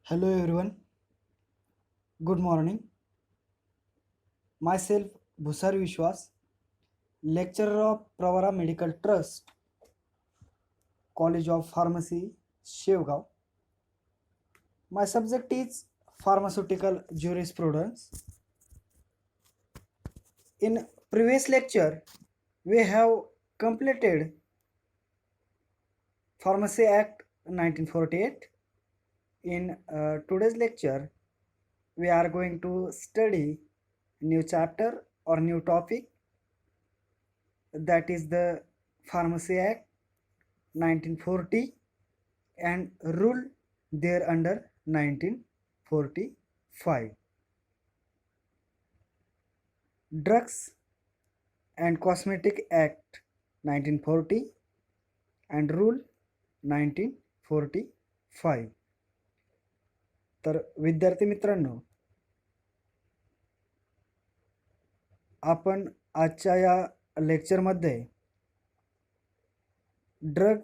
Hello everyone, good morning. Myself Bhusar Vishwas, lecturer of Pravara Medical Trust, College of Pharmacy, Shevgaon. My subject is pharmaceutical jurisprudence. In previous lecture, we have completed Pharmacy Act 1948. In today's lecture, we are going to study new chapter or new topic, that is the Pharmacy Act 1940 and rule thereunder 1945. Drugs and Cosmetic Act 1940 and rule 1945. तर विद्यार्थी मित्रांनो, आपण आजच्या या लेक्चरमध्ये drug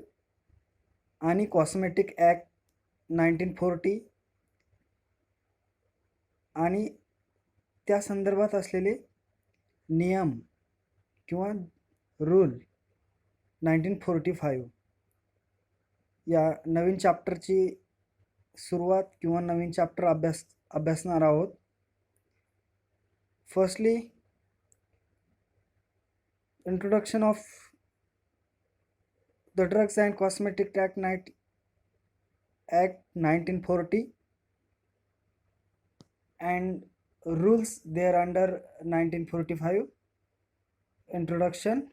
आणि cosmetic act 1940 आणि त्या संदर्भात असलेले नियम किंवा रूल 1945 या नवीन चॅप्टरची सुरुवात किंवा नवीन चॅप्टर अभ्यासणार आहोत. Firstly introduction of the Drugs and Cosmetic Act 1940 and rules thereunder 1945. Introduction.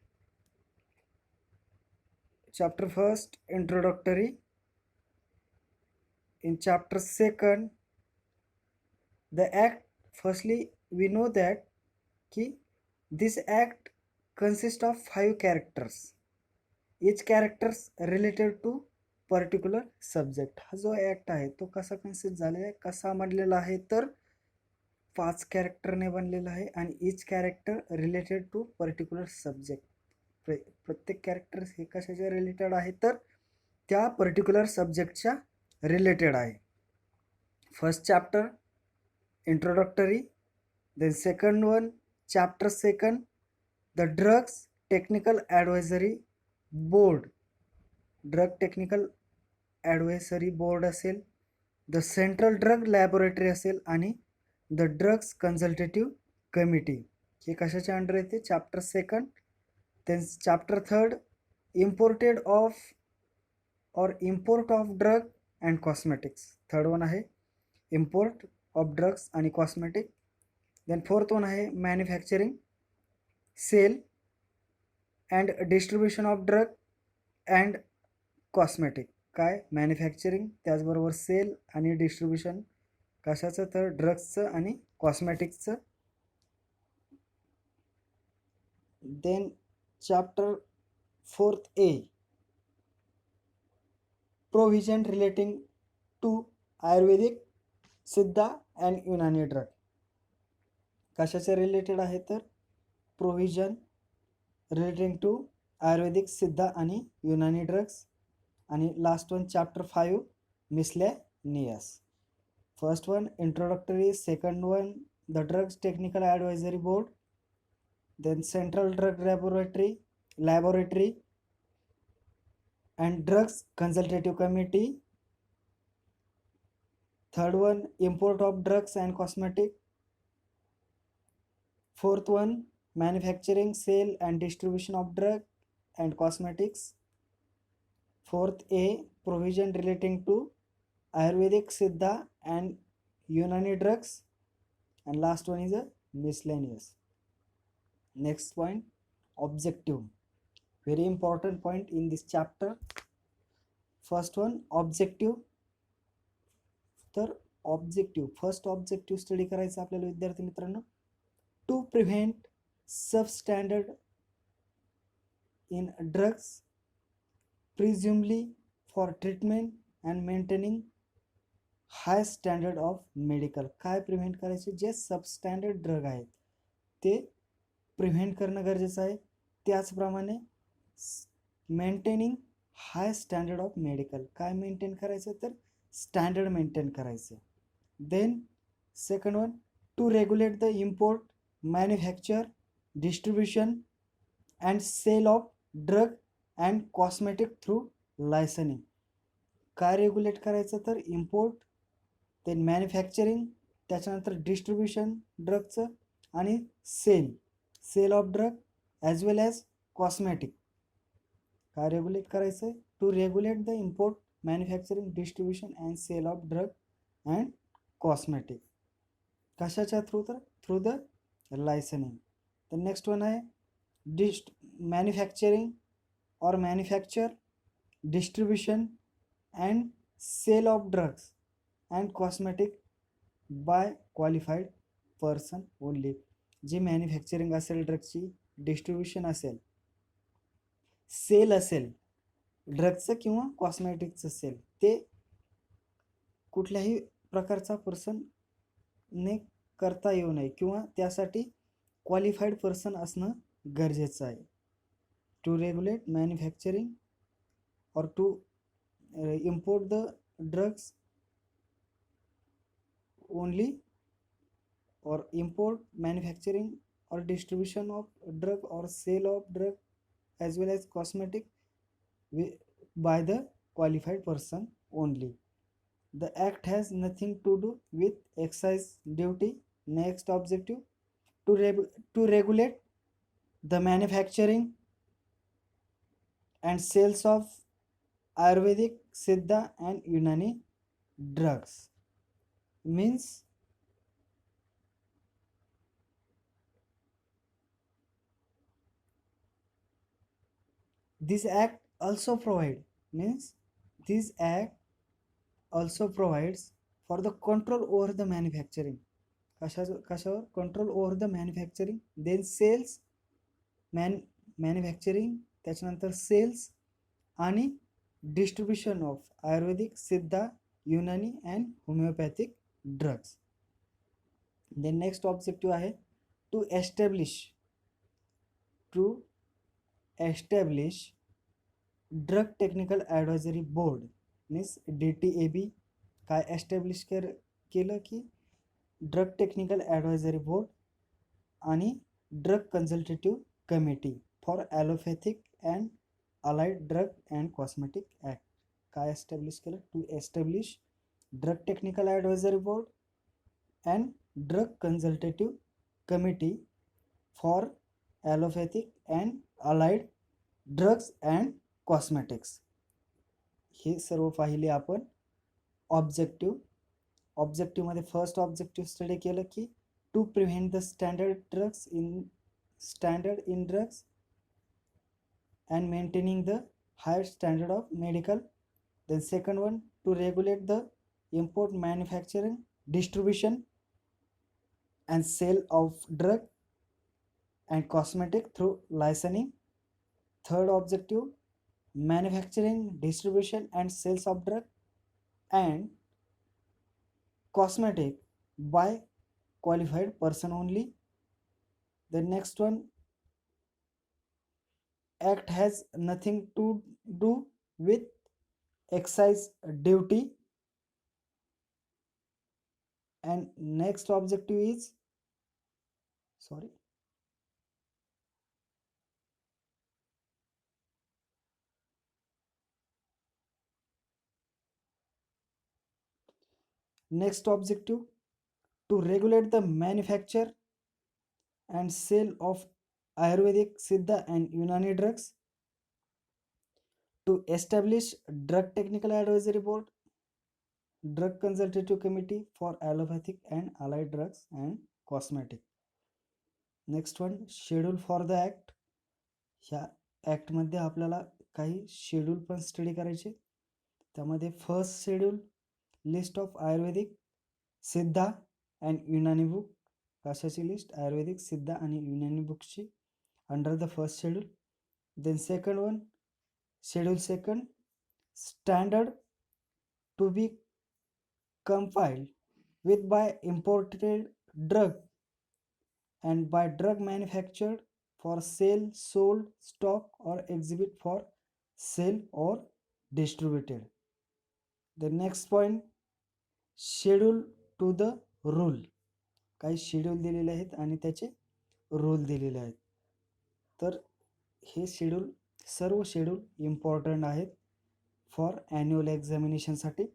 Chapter first, introductory. In chapter second, the act, firstly we know that this act consists of 5 characters. Each characters related to particular subject. हा जो act आहे तो कसा consist झालेला आहे, कसा बनलेला आहे, तर 5 कॅरेक्टरने बनलेला आहे आणि each character related to particular subject. प्रत्येक कॅरेक्टर्स हे कशाच्या रिलेटेड आहे, तर त्या पर्टिक्युलर सब्जेक्टच्या रिलेटेड आहे. First chapter introductory, then second one chapter second the drugs technical advisory board. Drug technical advisory board असेल, द सेंट्रल ड्रग लॅबोरेटरी असेल आणि द ड्रग्स कन्सल्टेटिव्ह कमिटी. हे कशाच्या अंडर येते, chapter second. Then chapter third imported of or import of drug and cosmetics. Third one आहे import of drugs आणि cosmetic. Then fourth one आहे manufacturing, sale and distribution of drug and cosmetic. काय, manufacturing त्याचबरोबर sale आणि distribution कशाचं, तर ड्रग्सचं आणि कॉस्मेटिक्सचं. Then chapter fourth A provision relating to Ayurvedic, Siddha and Unani drug. कशाचे रिलेटेड आहे, तर provision relating to Ayurvedic, Siddha आणि युनानी ड्रग्स. आणि last one chapter 5 miscellaneous. First one introductory, second one the drugs technical advisory board, then central drug laboratory and drugs consultative committee. Third one import of drugs and cosmetic. Fourth one manufacturing, sale and distribution of drug and cosmetics. Fourth A provision relating to Ayurvedic, Siddha and Unani drugs. And last one is a miscellaneous. Next point, objective. Very important point in this chapter. First one objective. तर objective, first objective study करायचं आपल्याला विद्यार्थी मित्रांनो. To prevent substandard in drugs presumably for treatment and maintaining high standard of medical. काय prevent करायचे, जे substandard drug आहेत ते प्रिव्हेंट करणं गरजेचं आहे. त्याचप्रमाणे maintaining high standard of medical. काय मेंटेन करायचं, तर स्टँडर्ड मेंटेन करायचं. Then second one, to regulate the import, manufacture, distribution and sale of drug and cosmetic through licensing. काय रेग्युलेट करायचं तर इम्पोर्ट, देन मॅन्युफॅक्चरिंग, त्याच्यानंतर डिस्ट्रीब्युशन ड्रगचं, आणि sale of drug as well as cosmetic. काय regulate करायचं आहे? To regulate the import, manufacturing, distribution and sale of drug and cosmetic. कशाच्या थ्रू तर through the licensing. The next one आहे manufacturing or manufacture, distribution and sale of drugs and cosmetic by qualified person only. जी manufacturing असेल ड्रगची, distribution असेल, sale असेल ड्रगचं किंवा कॉस्मेटिकचं sale, ते कुठल्याही प्रकारचा पर्सनने करता येऊ नये किंवा त्यासाठी क्वालिफाईड पर्सन असणं गरजेचं आहे. To regulate manufacturing or to import the drugs only, or import, manufacturing or distribution of drug or sale of drug as well as cosmetic by the qualified person only. The act has nothing to do with excise duty. Next objective, to regulate the manufacturing and sales of Ayurvedic, Siddha and Unani drugs. Means this act also provides for the control over the manufacturing. कशावर control over the manufacturing, then sales, manufacturing, त्याच्यानंतर sales आणि distribution of Ayurvedic, Siddha, Unani and homeopathic drugs. Then next objective आहे to establish drug technical advisory board, means DTAB. काय establish केलं की drug technical advisory board आणि drug consultative committee for allopathic and allied drug and cosmetic act. काय establish केलं? To establish drug technical advisory board and drug consultative committee for allopathic and allied drugs and cosmetics. हे सर्व पाहिले आपण. ऑब्जेक्टिव्हमध्ये first objective study केलं की to prevent the standard in drugs and maintaining the higher standard of medical. Then second one, to regulate the import, manufacturing, distribution and sale of drug and cosmetic through licensing. Third objective, manufacturing, distribution and sales of drug and cosmetic by qualified person only. The next one, act has nothing to do with excise duty. And next objective is next objective, to regulate the manufacture and sale of Ayurvedic, Siddha and Unani drugs, to establish drug technical advisory board, drug consultative committee for allopathic and allied drugs and cosmetic. Next one, schedule for the act. ह्या ॲक्टमध्ये आपल्याला काही schedule पण study करायचे. त्यामध्ये first schedule, list of Ayurvedic, Siddha and Unani book. कशाची list? Ayurvedic, Siddha आणि युनानी बुक्सची, under the first schedule. Then second one, schedule second, standard to be compiled with by imported drug and by drug manufactured for sale, sold, stock or exhibit for sale or distributed. The next point, schedule to the rule. काही schedule दिलेले आहेत आणि त्याचे rule दिलेले आहेत. तर हे schedule, सर्व शेड्यूल इम्पॉर्टंट आहेत फॉर ॲन्युअल एक्झामिनेशनसाठी.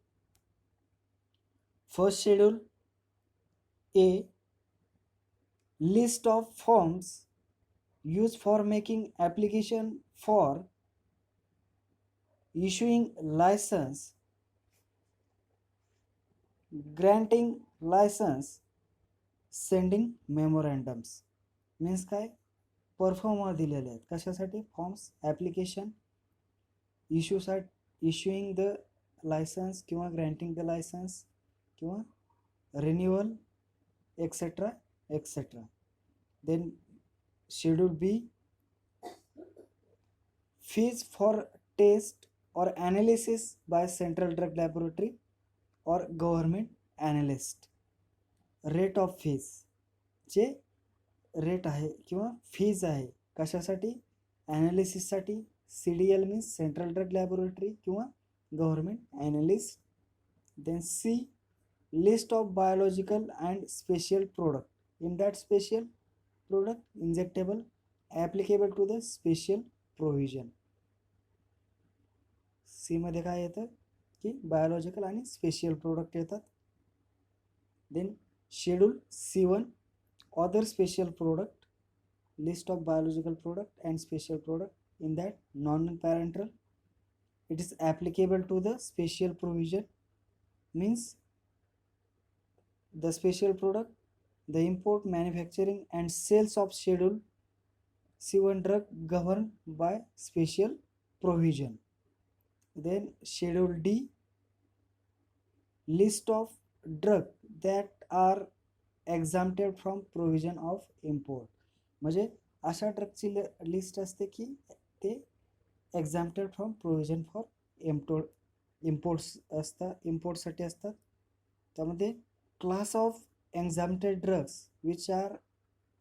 First schedule A, list of forms used for making application for issuing license, granting license, sending memorandums. Means काय, परफॉर्मर दिलेले आहेत कशासाठी, forms, application, issuing the license किंवा ग्रँटिंग द लायसन्स किंवा renewal etcetera etcetera. Then schedule B, fees for test or analysis by central drug laboratory or government analyst. Rate of fees, जे rate आहे किंवा fees आहे कशासाठी, ॲनालिसिससाठी. CDL means central drug laboratory किंवा government analyst. Then C, list of biological and special product. In that special product injectable applicable to the special provision. C मध्ये काय येतं की बायोलॉजिकल आणि स्पेशल प्रोडक्ट येतात. Then schedule C1, other special product, list of biological product and special product. In that non parenteral, it is applicable to the special provision. Means the special product, the import, manufacturing and sales of schedule C1 drug governed by special provision. Then schedule D, list of drug that are exempted from provision of import. म्हणजे अशा ड्रगची list असते की ते exempted from provision for imports असतात, इम्पोर्टसाठी असतात. त्यामध्ये class of exempted drugs which are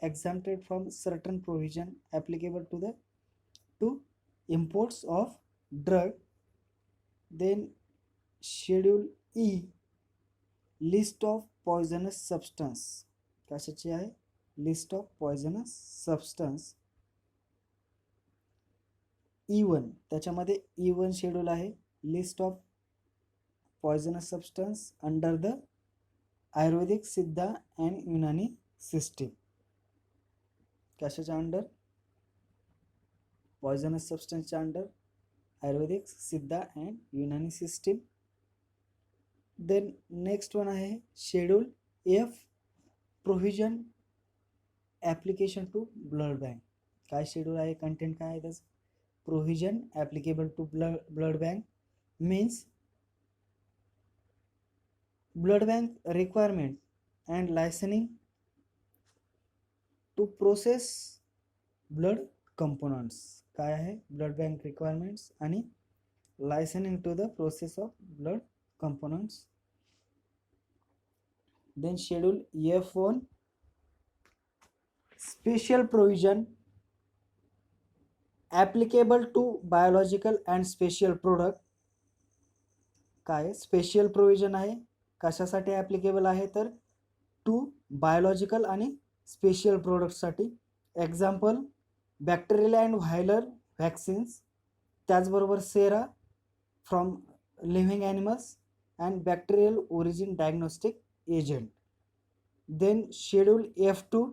exempted from certain provision applicable to imports of drug. Then schedule E, list of poisonous substance. कशाची आहे, list of poisonous substance. E1, त्याच्यामध्ये E1 schedule आहे, list of poisonous substance under the Ayurvedic, Siddha and Unani system. कशाच्या under, poisonous सबस्टन्सच्या under Ayurvedic, Siddha and Unani system. Then next one आहे schedule F, provision application to blood bank. काय schedule आहे, content काय आहे त्याचं, provision applicable to blood bank. Means blood bank requirement and licensing to process blood components. काय आहे, blood bank requirements आणि licensing to the process of blood components. Then schedule F1, special provision applicable to biological and special product. काय special provision आहे, कशासाठी applicable आहे तर to biological आणि special प्रोडक्टसाठी. Example bacterial and viral vaccines, त्याचबरोबर sera from living animals and bacterial origin diagnostic agent. Then schedule F2,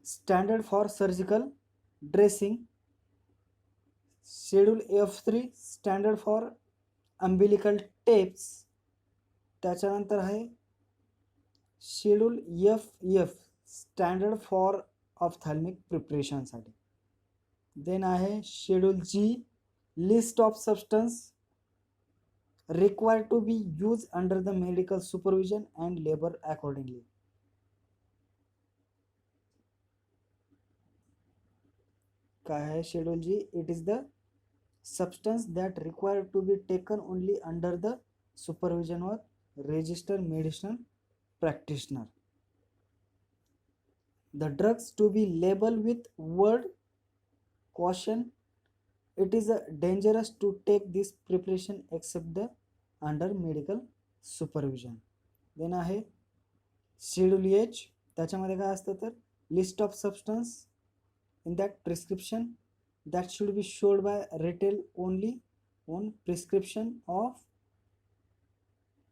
standard for surgical dressing. Schedule F3, standard for umbilical tapes. त्याच्यानंतर आहे schedule F, standard for ophthalmic प्रिपरेशनसाठी. Then आहे schedule G, list of substance required to be used under the medical supervision and labor accordingly. काय आहे schedule G, it is the substance that required to be taken only under the supervision of registered medicinal practitioner. The drugs to be labeled with word caution, it is dangerous to take this preparation except the under medical supervision. Then आहे schedule H. त्याच्यामध्ये काय असतं तर list of substance in that prescription that should be sold by retail only on prescription of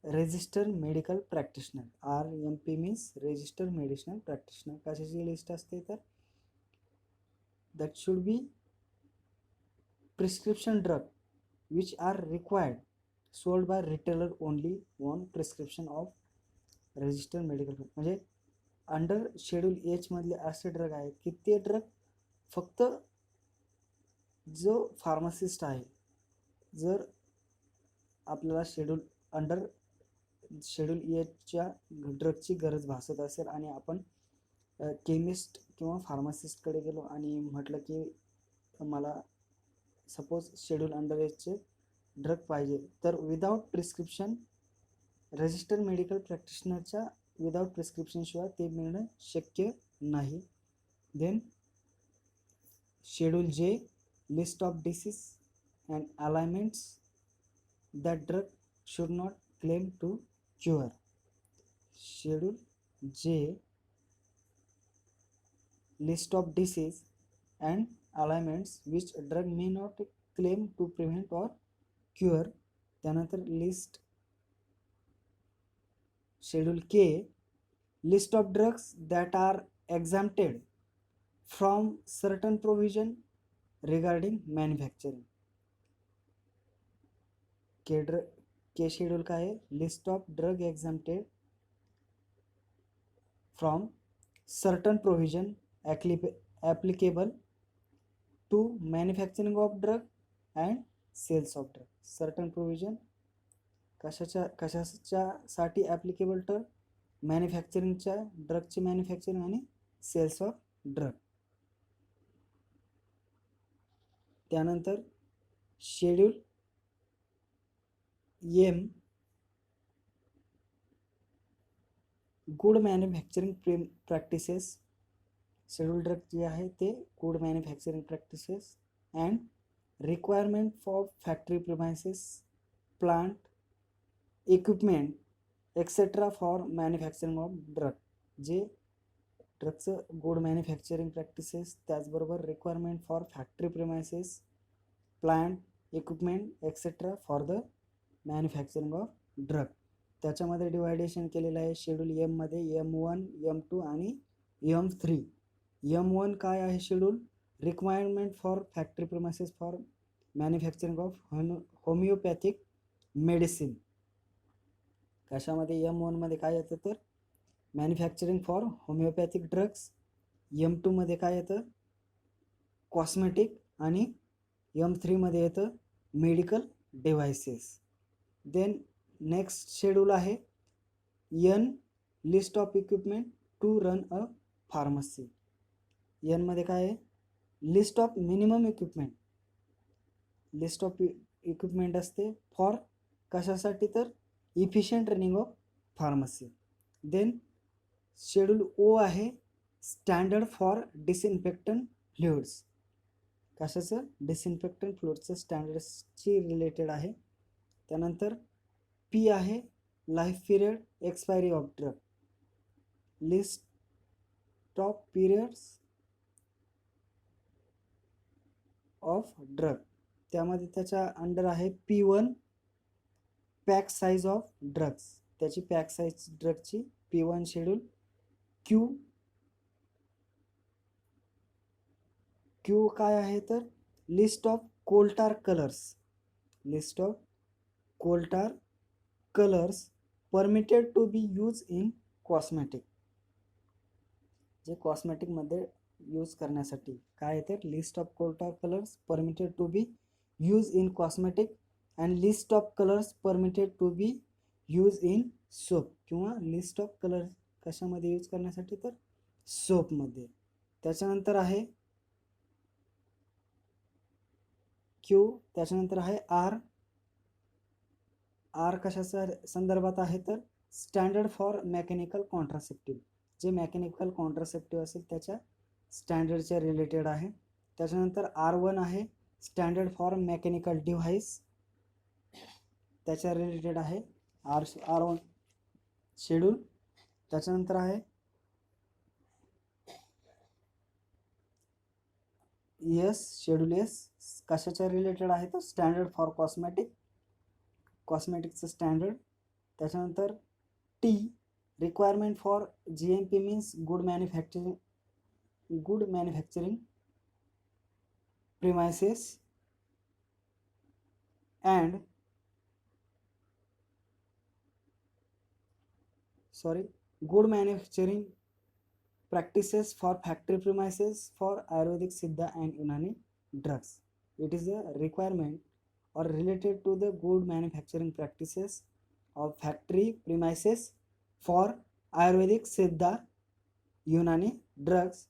register medical practitioner. RMP means register medicinal practitioner. कशाची list असते तर that should be prescription drug which are required sold by retailer only on prescription of register medical. म्हणजे under schedule H मधले असे drug आहेत की ते drug फक्त जो फार्मासिस्ट आहे, जर आपल्याला अंडर शेड्यूल एचच्या ड्रगची गरज भासत असेल आणि आपण केमिस्ट किंवा फार्मासिस्टकडे गेलो आणि म्हटलं की मला सपोज शेड्यूल अंडर एचचे ड्रग पाहिजे, तर विदाउट प्रिस्क्रिप्शन रजिस्टर मेडिकल प्रॅक्टिशनरच्या विदाउट प्रिस्क्रिप्शन शिवाय ते मिळणं शक्य नाही. Then schedule J list of disease and alignments that drug should not claim to cure. Schedule J list of disease and alignments which drug may not claim to prevent or cure. त्यानंतर list schedule K list of drugs that are exempted from certain provision regarding manufacturing. K schedule काय आहे list of drug exempted from certain provision applicable to manufacturing of drug and sales of drug. certain provision कशासाठी applicable तर मॅन्युफॅक्चरिंगच्या ड्रगची manufacturing आणि cells of drug. त्यानंतर schedule am good manufacturing practices. Schedule drug जे आहे ते good manufacturing practices and requirement for factory premises plant equipment etcetera for manufacturing of drug. जे ड्रगचं good manufacturing practices त्याचबरोबर requirement for factory premises plant equipment etcetera for the manufacturing of drug. त्याच्यामध्ये deviation केलेलं आहे schedule एममध्ये M1, M2 आणि M3. M1 काय आहे schedule requirement for factory premises for manufacturing of homeopathic medicine. कशामध्ये M1 मध्ये काय येतं तर manufacturing for homeopathic drugs. M2 मध्ये काय येतं कॉस्मेटिक आणि M3 मध्ये येतं medical devices. Then next schedule आहे N list of equipment to run a pharmacy. N मध्ये काय आहे list of minimum equipment. List of equipment असते फॉर कशासाठी तर efficient running of pharmacy. Then schedule O आहे स्टँडर्ड फॉर डिसइन्फेक्टंट फ्लुइड्स. कशाचं disinfectant फ्लुइड्सचं स्टँडर्ड्सची रिलेटेड आहे. त्यानंतर पी आहे life period expiry of drug. List of periods of drug. त्यामध्ये त्याच्या अंडर आहे P1 pack size of drugs. त्याची पॅक साईज ड्रगची P1 शेड्यूल. क्यू काय आहे तर list of coal tar colours. List of coal tar colours permitted to be use in cosmetic. जे कॉस्मेटिकमध्ये यूज करण्यासाठी काय तर list of coal tar colours permitted to be use in cosmetic and list of colours permitted to be use in soap. किंवा list of colours कशामध्ये use करण्यासाठी तर सोपमध्ये. त्याच्यानंतर आहे क्यू. त्याच्यानंतर आहे आर. आर कशाच्या संदर्भात आहे तर स्टँडर्ड फॉर मेकॅनिकल कॉन्ट्रासेप्टिव्ह. जे मेकॅनिकल कॉन्ट्रासेप्टिव्ह असेल त्याच्या स्टँडर्डच्या रिलेटेड आहे. त्याच्यानंतर R1 आहे स्टँडर्ड फॉर मेकॅनिकल डिव्हाइस. त्याच्या रिलेटेड आहे R1 शेड्यूल. त्याच्यानंतर आहे एस शेड्यूल एस, कशाच्या रिलेटेड आहे तर स्टँडर्ड फॉर कॉस्मेटिकचं स्टँडर्ड. त्याच्यानंतर T requirement for GMP means good manufacturing premises and good manufacturing practices for factory premises for Ayurvedic, Siddha and Unani drugs. It is a requirement or related to the good manufacturing practices of factory premises for Ayurvedic, Siddha, Unani drugs.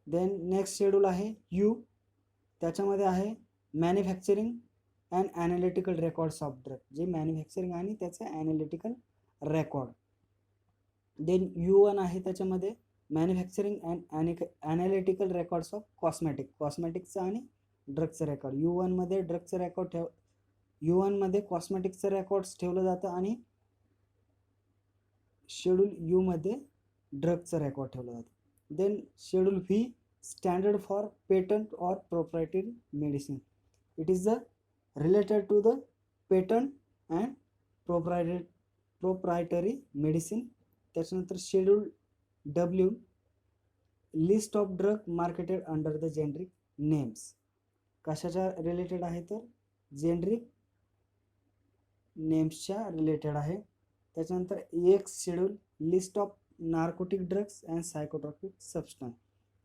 Then next schedule आहे U, त्याच्यामध्ये आहे manufacturing and analytical records of drug, जे manufacturing आणि त्याचे analytical record. Then U1 आहे त्याच्यामध्ये manufacturing and analytical records of कॉस्मेटिकचं आणि ड्रगचं रेकॉर्ड. U1 मध्ये ड्रगचं रेकॉर्ड U1 मध्ये कॉस्मेटिकचं रेकॉर्ड्स ठेवलं जातं आणि शेड्यूल U मध्ये ड्रगचं रेकॉर्ड ठेवलं जातं. Then schedule V standard for patent or proprietary medicine. It is related to the patent and proprietary medicine. त्याच्यानंतर schedule W list of drug marketed under the generic names, कशाच्या related आहे तर generic नेम्सच्या related आहे. त्याच्यानंतर एक schedule list of narcotic drugs and psychotropic substance,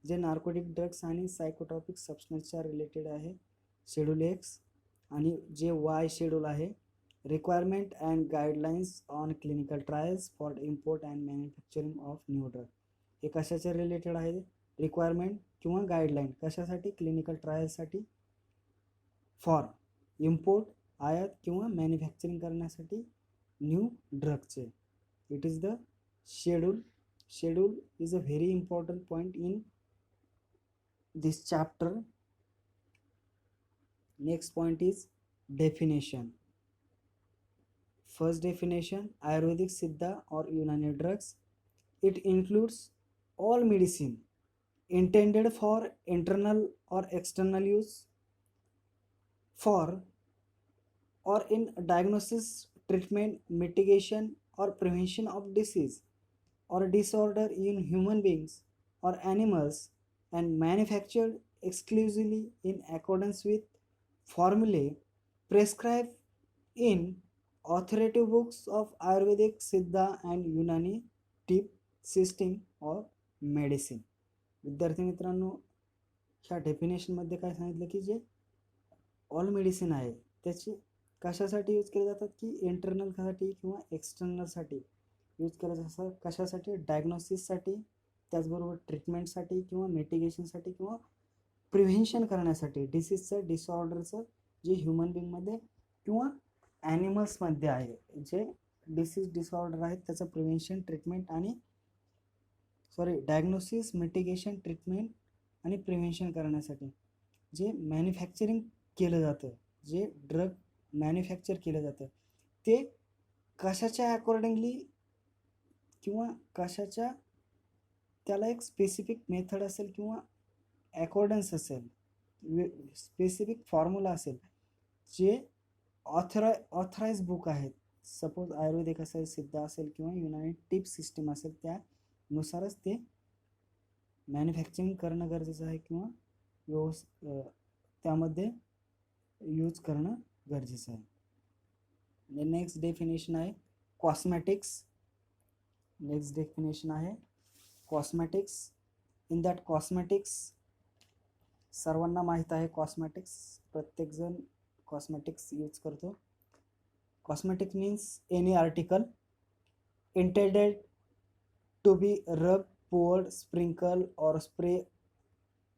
जे narcotic drugs आणि सायकोट्रॉपिक सबस्टन्सच्या रिलेटेड आहे शेड्यूल एक्स. आणि जे वाय शेड्यूल आहे requirement and guidelines on clinical trials for import and manufacturing of new drug. हे कशाच्या रिलेटेड आहे, रिक्वायरमेंट किंवा गाईडलाईन कशासाठी, क्लिनिकल ट्रायल्ससाठी, फॉर इम्पोर्ट आयात किंवा मॅन्युफॅक्चरिंग करण्यासाठी न्यू ड्रगचे. It is the schedule. Schedule is a very important point in this chapter. Next point is definition. First definition, Ayurvedic, Siddha or Unani drugs. It includes all medicine intended for internal or external use, for or in diagnosis, treatment, mitigation or prevention of disease or disorder in human beings or animals, and manufactured exclusively in accordance with formulae prescribed in authoritative books of Ayurvedic, Siddha and Unani tip system or medicine. विद्यार्थी मित्रांनो, ह्या डेफिनेशनमध्ये काय सांगितलं की जे all medicine आहे त्याची कशासाठी यूज केले जातात की इंटरनलसाठी किंवा एक्सटर्नलसाठी यूज केलं जातं. कशासाठी, डायग्नोसिससाठी, त्याचबरोबर ट्रीटमेंटसाठी किंवा मिटिगेशनसाठी किंवा प्रिव्हेन्शन करण्यासाठी डिसीजचं, डिसऑर्डरचं जे ह्युमन बिंगमध्ये किंवा ॲनिमल्समध्ये आहे, जे डिसीज डिसऑर्डर आहेत त्याचं प्रिव्हेन्शन, ट्रीटमेंट आणि डायग्नोसिस, मिटिगेशन, ट्रीटमेंट आणि प्रिव्हेन्शन करण्यासाठी जे मॅन्युफॅक्चरिंग केलं जातं, जे ड्रग मॅन्युफॅक्चर केलं जातं ते कशाच्या अकॉर्डिंगली किंवा कशाच्या त्याला एक स्पेसिफिक मेथड असेल किंवा अकॉर्डन्स असेल, स्पेसिफिक फॉर्म्युला असेल, जे ऑथराईज बुक आहेत. सपोज आयुर्वेदिक असेल, सिद्ध असेल किंवा युनानी टिप सिस्टीम असेल, त्यानुसारच ते मॅन्युफॅक्चरिंग करणं गरजेचं आहे किंवा त्यामध्ये यूज करणं गरजेचं आहे. नेक्स्ट डेफिनेशन आहे कॉस्मॅटिक्स. नेक्स्ट डेफिनेशन आहे कॉस्मॅटिक्स. इन दॅट कॉस्मॅटिक्स सर्वांना माहीत आहे, कॉस्मॅटिक्स प्रत्येकजण कॉस्मॅटिक्स यूज करतो. Cosmetics means any article intended to be rub, poured, sprinkle or spray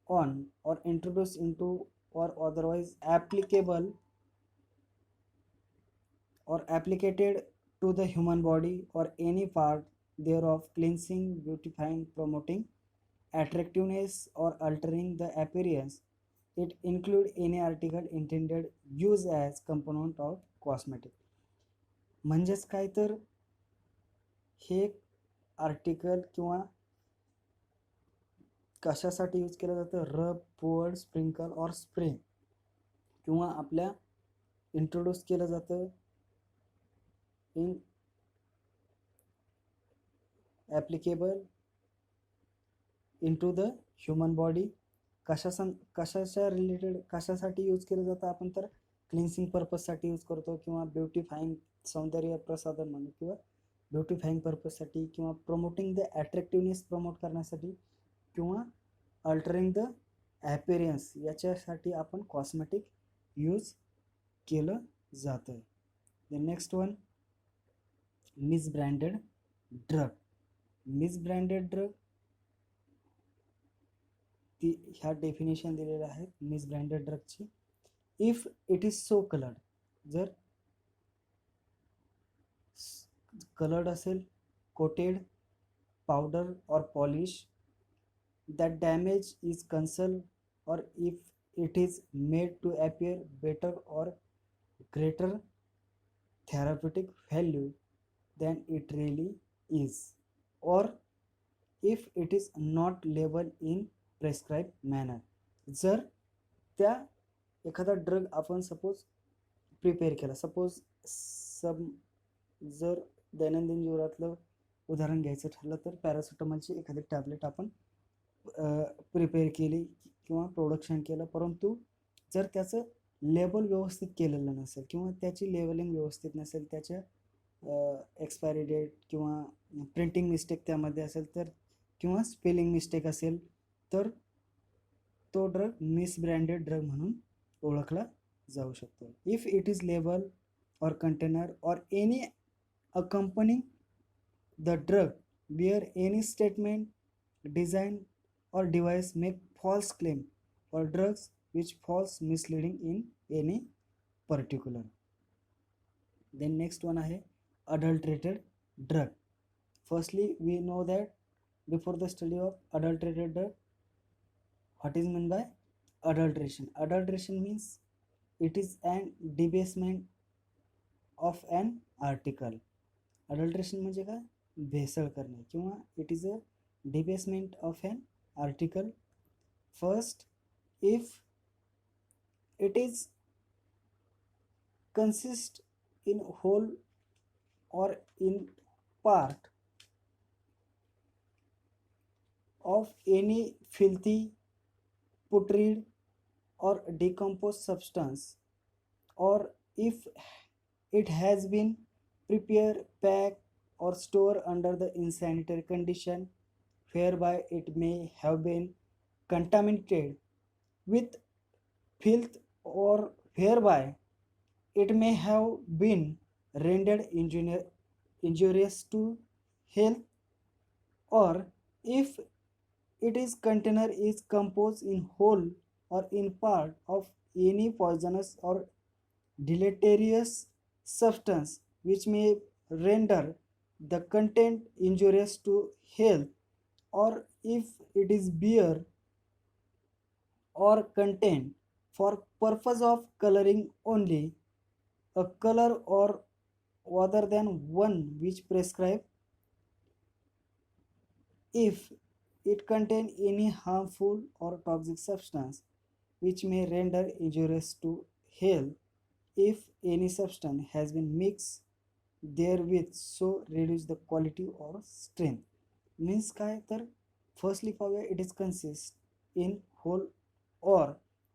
on or introduced into or otherwise applicable or applicated to the human body or any part thereof, cleansing, beautifying, promoting attractiveness or altering the appearance. It include any article intended use as component of cosmetic. म्हणजेच काय तर हे article किंवा कशासाठी use केलं जातं, रब, pour, sprinkle और स्प्रे, किंवा आपल्या इंट्रोड्यूस केलं जातं in applicable into the human body. कशाच्या रिलेटेड कशासाठी यूज केलं जातं आपण तर क्लिन्सिंग पर्पजसाठी यूज करतो, किंवा ब्युटिफाईंग सौंदर्य प्रसाधन म्हणून, किंवा ब्युटिफाईंग पर्पजसाठी, किंवा प्रमोटिंग द अट्रॅक्टिव्हनेस प्रमोट करण्यासाठी, किंवा अल्टरिंग द ॲपिरियन्स याच्यासाठी आपण कॉस्मेटिक यूज केलं जातं. The next one, misbranded drug. Misbranded drug ती ह्या डेफिनेशन दिलेल्या आहेत मिसब्रँडेड ड्रगची. If it is so coloured, जर कलर्ड असेल, coated, powder or polish, that damage is concealed, or if it is made to appear better or greater therapeutic value than it really is, or if it is not labeled in prescribed manner. जर त्या एखादा drug आपण suppose prepare केला, suppose जर दैनंदिन जीवनातलं उदाहरण घ्यायचं ठरलं तर पॅरासिटामॉलची एखादी टॅबलेट आपण प्रिपेअर केली किंवा प्रोडक्शन केलं, परंतु जर त्याचं लेबल व्यवस्थित केलेलं नसेल, किंवा त्याची लेबलिंग व्यवस्थित नसेल, त्याच्या एक्सपायरी डेट किंवा प्रिंटिंग मिस्टेक त्यामध्ये असेल तर, किंवा स्पेलिंग मिस्टेक असेल तर तो ड्रग मिसब्रँडेड ड्रग म्हणून ओळखला जाऊ शकतो. If it is label or container or any accompanying the drug bear any statement, design or device make false claim or drugs which false misleading in any particular. Then next one आहे adulterated drug. Firstly we know that before the study of adulterated drug, what is meant by adulteration. Adulteration means it is an debasement of an article. Adulteration म्हणजे काय, भेसळ करणे, किंवा it is a debasement of an article. First, if it is consist in whole or in part of any filthy, putrid or decomposed substance, or if it has been prepared, packed or stored under the insanitary condition whereby it may have been contaminated with filth, or whereby it may have been rendered injurious to health, or if its container is composed in whole or in part of any poisonous or deleterious substance which may render the content injurious to health, or if it is beer or content for purpose of coloring only, a color or other than one which prescribed, if it contain any harmful or toxic substance which may render injurious to health, if any substance has been mixed therewith so reduce the quality or strength. Means काय तर firstly पाहूया, it is consist in whole or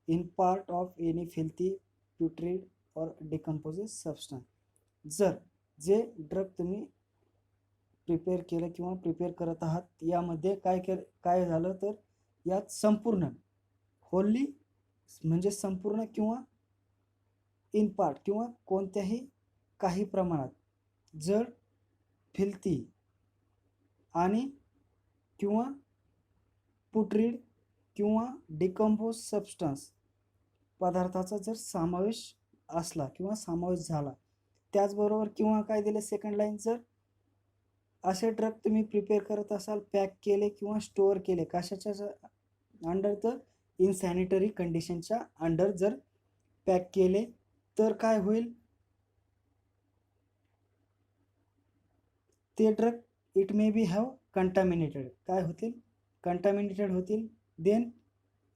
in part of any filthy, putrid or decomposed substance. जर जे drug तुम्ही prepare केलं किंवा prepare करत आहात यामध्ये काय झालं तर यात संपूर्ण होली म्हणजे संपूर्ण, किंवा इन पार्ट किंवा कोणत्याही काही प्रमाणात जर फिल्थी आणि किंवा पुट्रीड किंवा डिकम्पोज सबस्टन्स पदार्थाचा जर समावेश असला किंवा समावेश झाला, त्याचबरोबर किंवा काय दिले सेकंड लाईन, जर असे ड्रग तुम्ही प्रिपेअर करत असाल, पॅक केले किंवा स्टोअर केले कशाच्या अंडर तर इनसॅनिटरी कंडिशनच्या अंडर जर पॅक केले तर काय होईल, ते drug it may be have contaminated, काय होतील, कंटॅमिनेटेड होतील. Then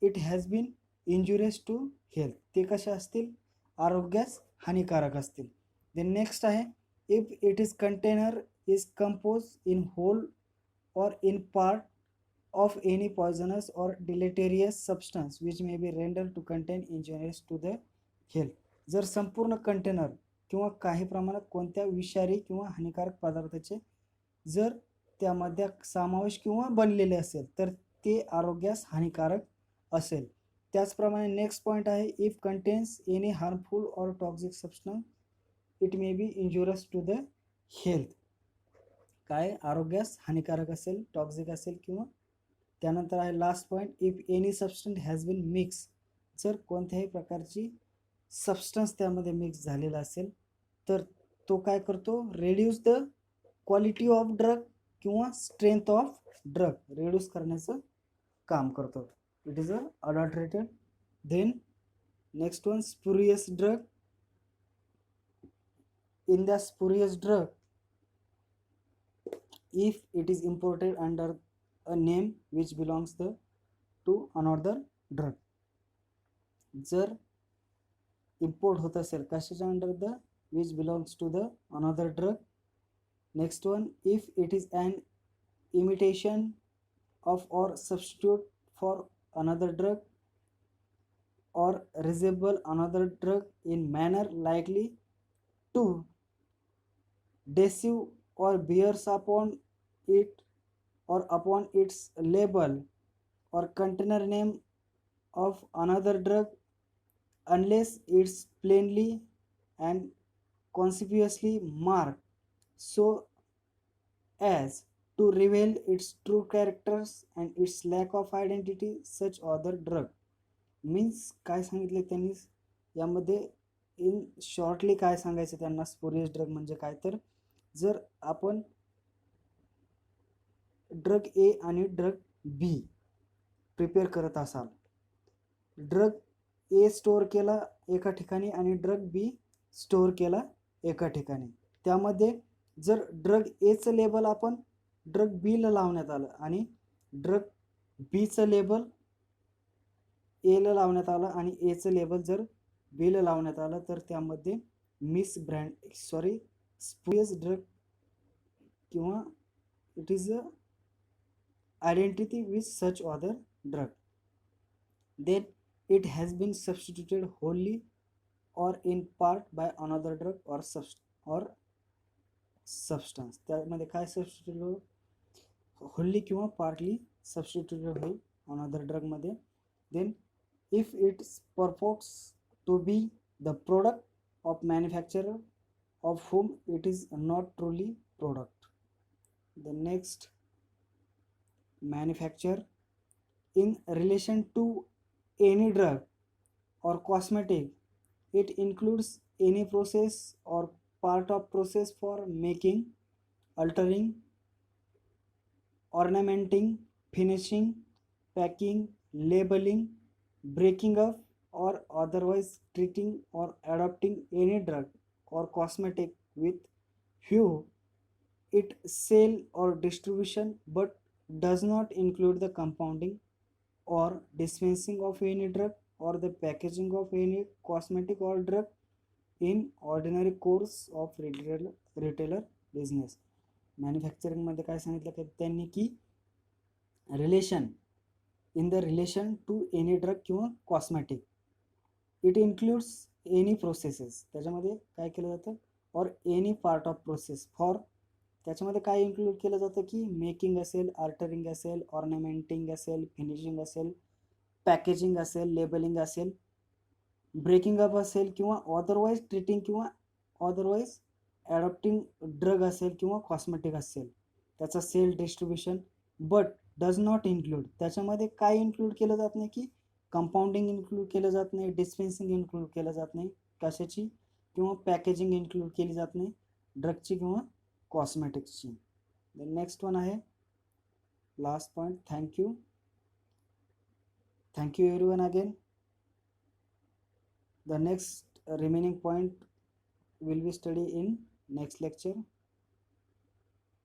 it has been injurious to health, ते कसे असतील, आरोग्यास हानिकारक असतील. देन नेक्स्ट आहे, if it is container is compose in whole or in part of any poisonous or deleterious substance which may be rendered to contain injurious to the health. जर संपूर्ण container किंवा काही प्रमाणात कोणत्या विषारी किंवा हानिकारक पदार्थाचे जर त्यामध्ये समावेश किंवा बनलेले असेल तर ते आरोग्यास हानिकारक असेल. त्याचप्रमाणे नेक्स्ट पॉईंट आहे, if contains any harmful or toxic substance it may be injurious to the health, काय आरोग्यास हानिकारक असेल, टॉक्सिक असेल किंवा. त्यानंतर आहे last point, if any substance has been mix, जर कोणत्याही प्रकारची सबस्टन्स त्यामध्ये मिक्स झालेला असेल तर तो काय करतो, reduce the quality of drug किंवा स्ट्रेंथ ऑफ ड्रग, रेड्यूस करण्याचं काम करतो. It is adulterated. Then next one, spurious drug. In the spurious drug, if it is imported under a name which belongs to another drug, जर import होत असेल कशाच्या under, the which belongs to the another drug. next one, if it is an imitation of or substitute for another drug or resemble another drug in manner likely to deceive or bears upon it or upon its label or container name of another drug unless it's plainly and conspicuously marked so as to reveal its true characters and its lack of identity such other drug. Means काय सांगितले त्यांनी यामध्ये, in shortly काय सांगायचं त्यांना, spurious drug म्हणजे काय, तर जर आपण ड्रग ए आणि ड्रग बी प्रिपेअर करत असाल, ड्रग ए स्टोअर केला एका ठिकाणी आणि ड्रग बी स्टोअर केला एका ठिकाणी, त्यामध्ये जर ड्रग एचं लेबल आपण ड्रग बीला लावण्यात आलं आणि ड्रग बीचं लेबल एला लावण्यात आलं आणि एचं लेबल जर बीला लावण्यात आलं तर त्यामध्ये स्पुरियस ड्रग किंवा it is a identity with such other drug. Then it has been substituted wholly or in part by another drug or substance. त्यामध्ये काय सबस्टिट्यूट होईल, wholly किंवा partly substituted होईल another drug मध्ये. Then if it purports to be the product of manufacturer of whom it is not truly product. The next, manufacturer. In relation to any drug or cosmetic, it includes any process or part of process for making, altering, ornamenting, finishing, packing, labeling, breaking up or otherwise treating or adopting any drug or cosmetic with view it sale or distribution but does not include the compounding or dispensing of any drug or the packaging of any cosmetic or drug in ordinary course of retailer business. Manufacturing मध्ये काय सांगितलं की त्यांनी की relation, in the relation to any drug किंवा cosmetic, it includes any processes, त्याच्यामध्ये काय केलं जातं, or any part of process for, त्याच्यामध्ये काय इन्क्लूड केलं जातं की मेकिंग असेल, आल्टरिंग असेल, ऑर्नामेंटिंग असेल, फिनिशिंग असेल, पॅकेजिंग असेल, लेबलिंग असेल, ब्रेकिंग अप असेल किंवा ऑदरवाईज ट्रीटिंग किंवा ऑदरवाईज ॲडॉप्टिंग ड्रग असेल किंवा कॉस्मेटिक असेल, त्याचा sale distribution, but does not include, त्याच्यामध्ये काय इन्क्लूड केलं जात नाही की कंपाऊंडिंग इन्क्लूड केलं जात नाही, डिस्पेन्सिंग इन्क्लूड केलं जात नाही, कशाची किंवा पॅकेजिंग इन्क्लूड केली जात नाही ड्रगची किंवा कॉस्मेटिक्सची. द नेक्स्ट वन आहे last point. Thank you everyone again. The next remaining point will be studied in next lecture.